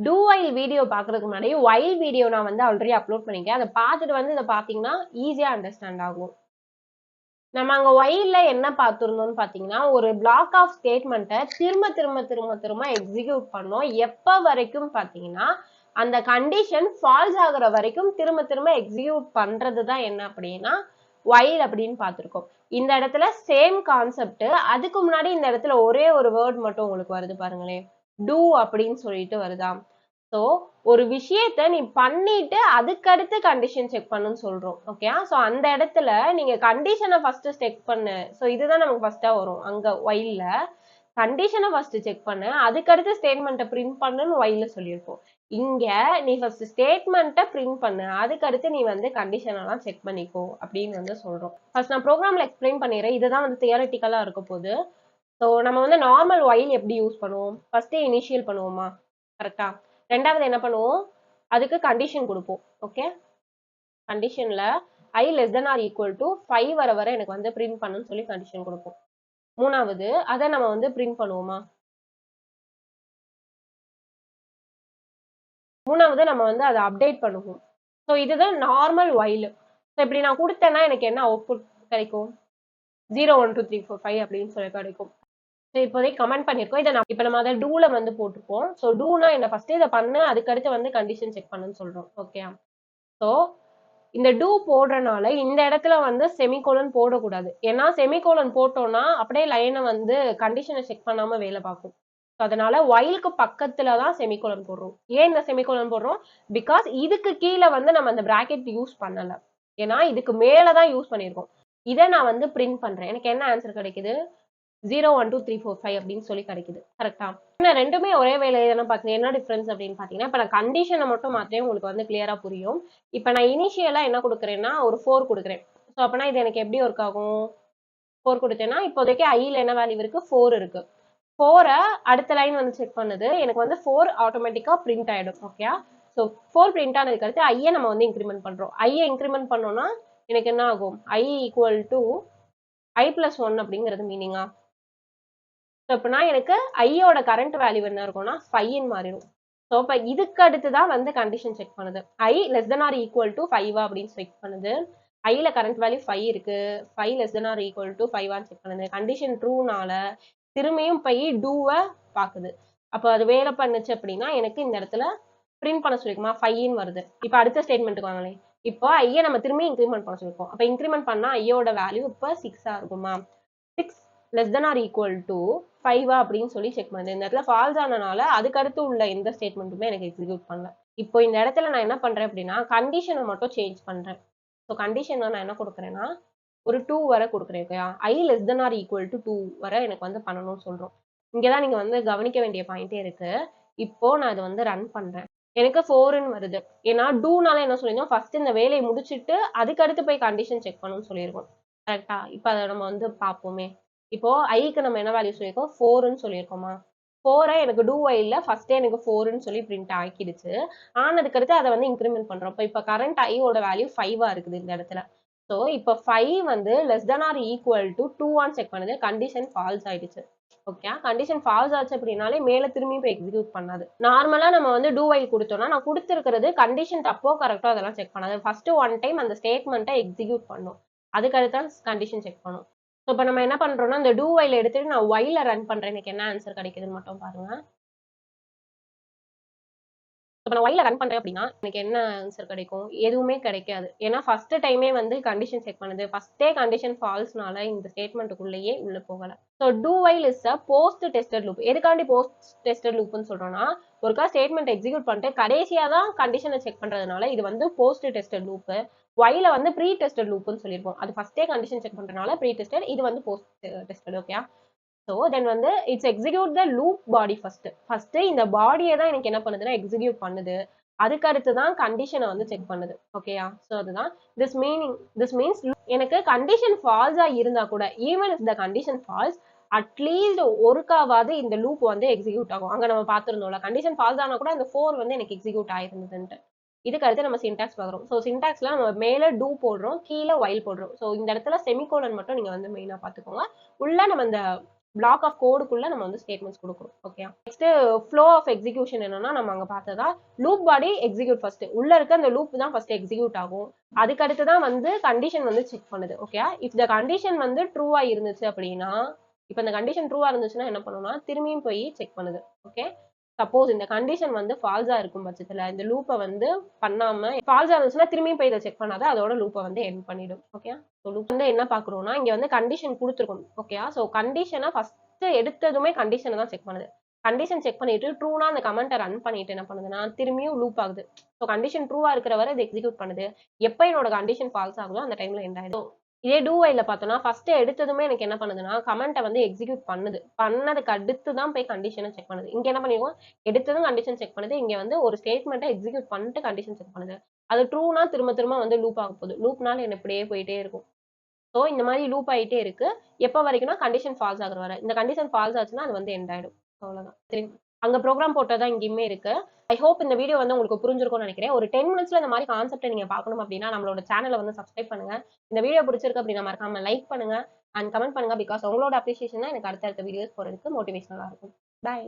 do while video பார்க்கறதுக்கு முன்னாடி while video நான் வந்து ஆல்ரெடி அப்லோட் பண்ணிருக்கேன். அதை பார்த்துட்டு வந்து இதை பார்த்தீங்கன்னா ஈஸியா அண்டர்ஸ்டாண்ட் ஆகும். நம்ம அங்க whileல என்ன பார்த்திருந்தோம்னு பார்த்தீங்கன்னா, ஒரு பிளாக் ஆஃப் ஸ்டேட்மெண்ட்டை திரும்ப எக்ஸிக்யூட் பண்ணோம். எப்ப வரைக்கும் பார்த்தீங்கன்னா, அந்த கண்டிஷன் ஃபால்ஸ் ஆகுற வரைக்கும் திரும்ப எக்ஸிக்யூட் பண்றது தான் என்ன அப்படின்னா while அப்படின்னு பார்த்திருக்கோம். இந்த இடத்துல சேம் கான்செப்ட். அதுக்கு முன்னாடி இந்த இடத்துல ஒரே ஒரு வேர்ட் மட்டும் உங்களுக்கு வருது பாருங்களேன், do அப்படின்னு சொல்லிட்டு வருதா. ஸோ ஒரு விஷயத்த நீ பண்ணிட்டு அதுக்கடுத்து கண்டிஷன் செக் பண்ணுன்னு சொல்றோம். ஓகே, ஸோ அந்த இடத்துல நீங்க கண்டிஷனை ஃபர்ஸ்ட் செக் பண்ணு. ஸோ இதுதான் நமக்கு ஃபர்ஸ்டா வரும். அங்க whileல கண்டிஷனை ஃபர்ஸ்ட் செக் பண்ணு, அதுக்கடுத்து ஸ்டேட்மெண்ட்டை பிரிண்ட் பண்ணுன்னு whileல சொல்லியிருப்போம். இங்க நீ ஃபர்ஸ்ட் ஸ்டேட்மெண்ட்டை பிரிண்ட் பண்ணு, அதுக்கடுத்து நீ வந்து கண்டிஷன் எல்லாம் செக் பண்ணிக்கோ அப்படின்னு வந்து சொல்றோம். ஃபர்ஸ்ட் நான் ப்ரோக்ராம்ல எக்ஸ்பிளைன் பண்ணிடுறேன். இதுதான் வந்து தியரட்டிக்கலா இருக்க போகுது. ஸோ நம்ம வந்து நார்மல் while எப்படி யூஸ் பண்ணுவோம்? ஃபர்ஸ்ட் இனிஷியல் பண்ணுவோமா? கரெக்டா? ரெண்டாவது என்ன பண்ணுவோம்? அதுக்கு கண்டிஷன் கொடுப்போம். ஓகே, கண்டிஷன்ல i less than or equal to 5 வர எனக்கு வந்து பிரிண்ட் பண்ணுன்னு சொல்லி கண்டிஷன் கொடுப்போம். மூணாவது அதை நம்ம வந்து பிரிண்ட் பண்ணுவோமா? மூணாவது நம்ம வந்து அதை அப்டேட் பண்ணுவோம். ஸோ இதுதான் நார்மல் while. ஸோ இப்படி நான் கொடுத்தேன்னா எனக்கு என்ன அவுட்புட் கிடைக்கும்? 0 1 2 3 4 5 அப்படின்னு சொல்லி கிடைக்கும். இப்போதைக்கு கமெண்ட் பண்ணிருக்கோம். இதை இப்ப நம்ம அதை டூல வந்து போட்டுப்போம். ஸோ டூனா என்ன, ஃபர்ஸ்ட் இதை பண்ணு, அதுக்கடுத்து வந்து கண்டிஷன் செக் பண்ணுன்னு சொல்றோம். ஓகே, ஸோ இந்த டூ போடுறனால இந்த இடத்துல வந்து செமிகோலன் போடக்கூடாது. ஏன்னா செமிகோலன் போட்டோம்னா அப்படியே லைனை வந்து கண்டிஷனை செக் பண்ணாம வேலை பார்க்கும். அதனால whileக்கு பக்கத்துல தான் செமிகோலன் போடுறோம். ஏன் இந்த செமிகோலன் போடுறோம்? பிகாஸ் இதுக்கு கீழே வந்து நம்ம அந்த பிராக்கெட் யூஸ் பண்ணல. ஏன்னா இதுக்கு மேலதான் யூஸ் பண்ணிருக்கோம். இதை நான் வந்து பிரிண்ட் பண்றேன். எனக்கு என்ன ஆன்சர் கிடைக்குது? 0 1 2 3 4 5 அப்படின்னு சொல்லி கிடைக்குது. கரெக்டா? ஏன்னா ரெண்டுமே ஒரே வேலையை தானே பார்க்குறேன். என்ன டிஃபரன்ஸ் அப்படின்னு பார்த்தீங்கன்னா, இப்போ நான் கண்டிஷனை மட்டும் மாத்திரம் உங்களுக்கு வந்து கிளியரா புரியும். இப்போ நான் இனிஷியலா என்ன கொடுக்குறேன்னா ஒரு 4 கொடுக்குறேன். ஸோ அப்பனா இது எனக்கு எப்படி ஒர்க் ஆகும்? 4 கொடுத்தேன்னா இப்போதைக்கு ஐல என்ன வேல்யூ இருக்கு? 4 இருக்கு. 4 அடுத்த லைன் வந்து செக் பண்ணுது. எனக்கு வந்து 4 ஆட்டோமேட்டிக்கா பிரிண்ட் ஆயிடும். ஓகே, ஸோ 4 பிரிண்ட் ஆனதுக்கு அடுத்து ஐயை நம்ம வந்து இன்க்ரிமெண்ட் பண்றோம். ஐயை இன்க்ரிமெண்ட் பண்ணோம்னா எனக்கு என்ன ஆகும்? i equal to i plus 1 அப்படிங்கிறது மீனிங்கா? அப்படின்னா எனக்கு ஐயோட கரண்ட் வேல்யூ என்ன இருக்கும்னா 5 மாறிடும். ஸோ இப்போ இதுக்கு அடுத்து தான் வந்து கண்டிஷன் செக் பண்ணுது. I less than or equal to 5 அப்படின்னு செக் பண்ணுது. ஐல கரண்ட் வேல்யூ 5 இருக்கு. 5 less than or equal to 5 check பண்ணுது. கண்டிஷன் ட்ரூனால திரும்பியும் போய் டூவை பாக்குது. அப்போ அது வேலை பண்ணுச்சு அப்படின்னா எனக்கு இந்த இடத்துல பிரிண்ட் பண்ண சொல்லிருக்குமா 5 வருது. இப்போ அடுத்த ஸ்டேட்மெண்ட்டுக்கு வாங்களேன். இப்போ ஐயை நம்ம திரும்பி இன்க்ரிமெண்ட் பண்ண சொல்லிருக்கோம். அப்போ இன்க்ரிமெண்ட் பண்ணா ஐயோட வேல்யூ இப்போ 6 இருக்குமா? 6 less than or equal to 5 அப்படின்னு சொல்லி செக் பண்ணுது. இந்த இடத்துல ஃபால்ஸ் ஆனனால அதுக்கு அடுத்து உள்ள எந்த ஸ்டேட்மெண்ட்டுமே எனக்கு எக்ஸிக்யூட் பண்ணல. இப்போ இந்த இடத்துல நான் என்ன பண்றேன் அப்படின்னா கண்டிஷனை மட்டும் சேஞ்ச் பண்றேன். ஸோ கண்டிஷன் நான் என்ன கொடுக்குறேன்னா ஒரு 2 வரை கொடுக்குறேன். ஓகேயா? I less than or equal to 2 வரை எனக்கு வந்து பண்ணணும்னு சொல்றோம். இங்கதான் நீங்க வந்து கவனிக்க வேண்டிய பாயிண்டே இருக்கு. இப்போ நான் இதை வந்து ரன் பண்றேன். எனக்கு 4ன்னு வருது. ஏன்னா டூனால என்ன சொல்லியிருந்தோம்? ஃபர்ஸ்ட் இந்த வேலையை முடிச்சுட்டு அதுக்கு அடுத்து போய் கண்டிஷன் செக் பண்ணணும்னு சொல்லியிருக்கோம். கரெக்டா? இப்போ அதை நம்ம வந்து பார்ப்போமே. இப்போ ஐக்கு நம்ம என்ன வேல்யூ சொல்லியிருக்கோம்? 4ன்னு சொல்லியிருக்கோமா? 4 எனக்கு டூ whileல ஃபர்ஸ்டே எனக்கு 4ன்னு சொல்லி பிரிண்ட் ஆக்கிடுச்சு. ஆனதுக்கு அடுத்து அதை வந்து இன்க்ரிமெண்ட் பண்றோம். இப்போ கரண்ட் ஐயோட வேல்யூ 5 இருக்குது இந்த இடத்துல. ஸோ இப்போ 5 வந்து less than or equal to 2 check பண்ணுது. கண்டிஷன் ஃபால்ஸ் ஆயிடுச்சு. ஓகே, கண்டிஷன் ஃபால்ஸ் ஆச்சு அப்படின்னாலே மேல திரும்பி போய் எக்ஸிக்யூட் பண்ணாது. நார்மலா நம்ம வந்து டூ while கொடுத்தோம்னா நான் கொடுத்துருக்கிறது கண்டிஷன் தப்போ கரெக்டோ அதெல்லாம் செக் பண்ணாது. ஃபர்ஸ்ட் ஒன் டைம் அந்த ஸ்டேட்மெண்ட்டை எக்ஸிக்யூட் பண்ணும். அதுக்கு அடுத்து தான் கண்டிஷன் செக் பண்ணும். ஸோ இப்போ நம்ம என்ன பண்றோம்னா இந்த டூ while எடுத்துட்டு நான் whileல ரன் பண்றேன். எனக்கு என்ன ஆன்சர் கிடைக்குதுன்னு மட்டும் பாருங்க. இப்போ நான் whileல ரன் பண்றேன் அப்படின்னா எனக்கு என்ன ஆன்சர் கிடைக்கும்? எதுவுமே கிடைக்காது. ஏன்னா ஃபர்ஸ்ட் டைமே வந்து கண்டிஷன் செக் பண்ணுது. ஃபர்ஸ்டே கண்டிஷன் ஃபால்ஸ்னால இந்த ஸ்டேட்மெண்ட்டுக்குள்ளேயே உள்ள போகல. So do while is a post tested loop. எதுக்காண்டி போஸ்ட் டெஸ்டட் லூப்னு சொல்றோம்னா ஒருக்கா ஸ்டேட்மெண்ட் எக்ஸிக்யூட் பண்ணிட்டு கடைசியா தான் கண்டிஷனை செக் பண்றதுனால இது வந்து போஸ்ட் டெஸ்டட் லூப். whileல வந்து ப்ரீ டெஸ்டட் லூப்னு சொல்லியிருப்போம். அது ஃபர்ஸ்டே கண்டிஷன் செக் பண்றதுனால ப்ரீ டெஸ்டட், இது வந்து post tested. Okay, so then வந்து it's execute the loop body first இந்த பாடியை தான் எனக்கு என்ன பண்ணுதுன்னா எக்ஸிக்யூட் பண்ணுது. அதுக்கு அடுத்து தான் கண்டிஷனை வந்து செக் பண்ணுது. ஓகேயா? ஸோ அதுதான் திஸ் மீன்ஸ் எனக்கு கண்டிஷன் ஃபால்ஸா இருந்தா கூட even if the condition false at least ஒருக்காவது இந்த லூப் வந்து எக்ஸிக்யூட் ஆகும். அங்க நம்ம பார்த்துருந்தோம்ல கண்டிஷன் ஃபால்ஸ் ஆனா கூட அந்த 4 வந்து எனக்கு எக்ஸிக்யூட் ஆயிருந்ததுன்ட்டு. இதுக்கு அடுத்து நம்ம சின்டாக்ஸ் பார்க்குறோம். ஸோ சின்டாக்ஸ்ல நம்ம மேல டூ போடுறோம், கீழே while போடுறோம். ஸோ இந்த இடத்துல செமிகோலன் மட்டும் நீங்க வந்து மெயினா பார்த்துக்கோங்க. உள்ள நம்ம இந்த பிளாக் ஆஃப் கோடுக்குள்ள நம்ம வந்து ஸ்டேட்மெண்ட்ஸ் கொடுக்குறோம். Okay, next flow of execution என்னன்னா நம்ம அங்க பார்த்ததா லூப் பாடி எக்ஸிக்யூட் ஃபர்ஸ்ட் உள்ள இருக்க அந்த லூப் தான் ஃபர்ஸ்ட் எக்ஸிக்யூட் ஆகும். அதுக்கு அடுத்து தான் வந்து கண்டிஷன் வந்து செக் பண்ணுது. ஓகே, இஃப் த கண்டிஷன் வந்து ட்ரூவா இருந்துச்சு அப்படின்னா, இப்போ இந்த கண்டிஷன் ட்ரூவா இருந்துச்சுன்னா என்ன பண்ணும்னா திரும்பியும் போய் செக் பண்ணுது. ஓகே, சப்போஸ் இந்த கண்டிஷன் வந்து ஃபால்ஸா இருக்கும் பட்சத்துல இந்த லூப்பை வந்து பண்ணாம ஃபால்ஸா இருந்துச்சுன்னா திரும்பியும் போய் இதை செக் பண்ணாத அதோட லூப்பை வந்து எண்ட் பண்ணிடும். ஓகே, லூப் வந்து என்ன பாக்குறோம்னா இங்க வந்து கண்டிஷன் கொடுத்துருக்கும். ஓகே, ஸோ கண்டிஷனை ஃபர்ஸ்ட் எடுத்ததுமே கண்டிஷனை தான் செக் பண்ணுது. கண்டிஷன் செக் பண்ணிட்டு ட்ரூனா அந்த கமெண்ட்டை ரன் பண்ணிட்டு என்ன பண்ணுதுன்னா திரும்பியும் லூப் ஆகுது. ஸோ கண்டிஷன் ட்ரூவா இருக்கிற வரை இது எக்ஸிக்யூட் பண்ணுது. எப்போ என்னோட கண்டிஷன் ஃபால்ஸ் ஆகுதோ அந்த டைம்ல எண்ட் ஆயிடும். இதே டூ வைல பார்த்தோம்னா ஃபர்ஸ்ட் எடுத்ததுமே எனக்கு என்ன பண்ணுதுன்னா கமெண்ட்டை வந்து எக்ஸிக்யூட் பண்ணுது. பண்ணதுக்கு அடுத்து தான் போய் கண்டிஷனை செக் பண்ணுது. இங்க என்ன பண்ணிருக்கோம், எடுத்ததும் கண்டிஷன் செக் பண்ணுது. இங்க வந்து ஒரு ஸ்டேட்மெண்ட்டை எக்ஸிக்யூட் பண்ணிட்டு கண்டிஷன் செக் பண்ணுது. அது ட்ரூனா திரும்ப திரும்ப வந்து லூப் ஆக போகுது. லூப்னால என்ன இப்படியே போயிட்டே இருக்கும். ஸோ இந்த மாதிரி லூப் ஆயிட்டே இருக்கு. எப்போ வரைக்கும்னா கண்டிஷன் ஃபால்ஸ் ஆகுற வரை. இந்த கண்டிஷன் ஃபால்ஸ் ஆச்சுன்னா அது வந்து எண்ட் ஆயிடும். அவ்வளவுதான். சரி, அங்க ப்ரோக்ராம் போட்டதான் இங்கேயுமே இருக்கு. ஐ ஹோப் இந்த வீடியோ வந்து உங்களுக்கு புரிஞ்சிருக்கும்னு நினைக்கிறேன். ஒரு 10 மினிட்ஸ்ல இந்த மாதிரி கான்செப்ட் நீங்க பார்க்கணும் அப்படின்னா நம்மளோட சேனலை வந்து சப்ஸ்கிரைப் பண்ணுங்க. இந்த வீடியோ பிடிச்சிருக்கு அப்படின்னா மறக்காம லைக் பண்ணுங்க அண்ட் கமெண்ட் பண்ணுங்க. பிகாஸ் உங்களோட அப்ரிசியேஷன் தான் எனக்கு அடுத்தடுத்த வீடியோஸ் போறதுக்கு மோட்டிவேஷனலா இருக்கும். பை.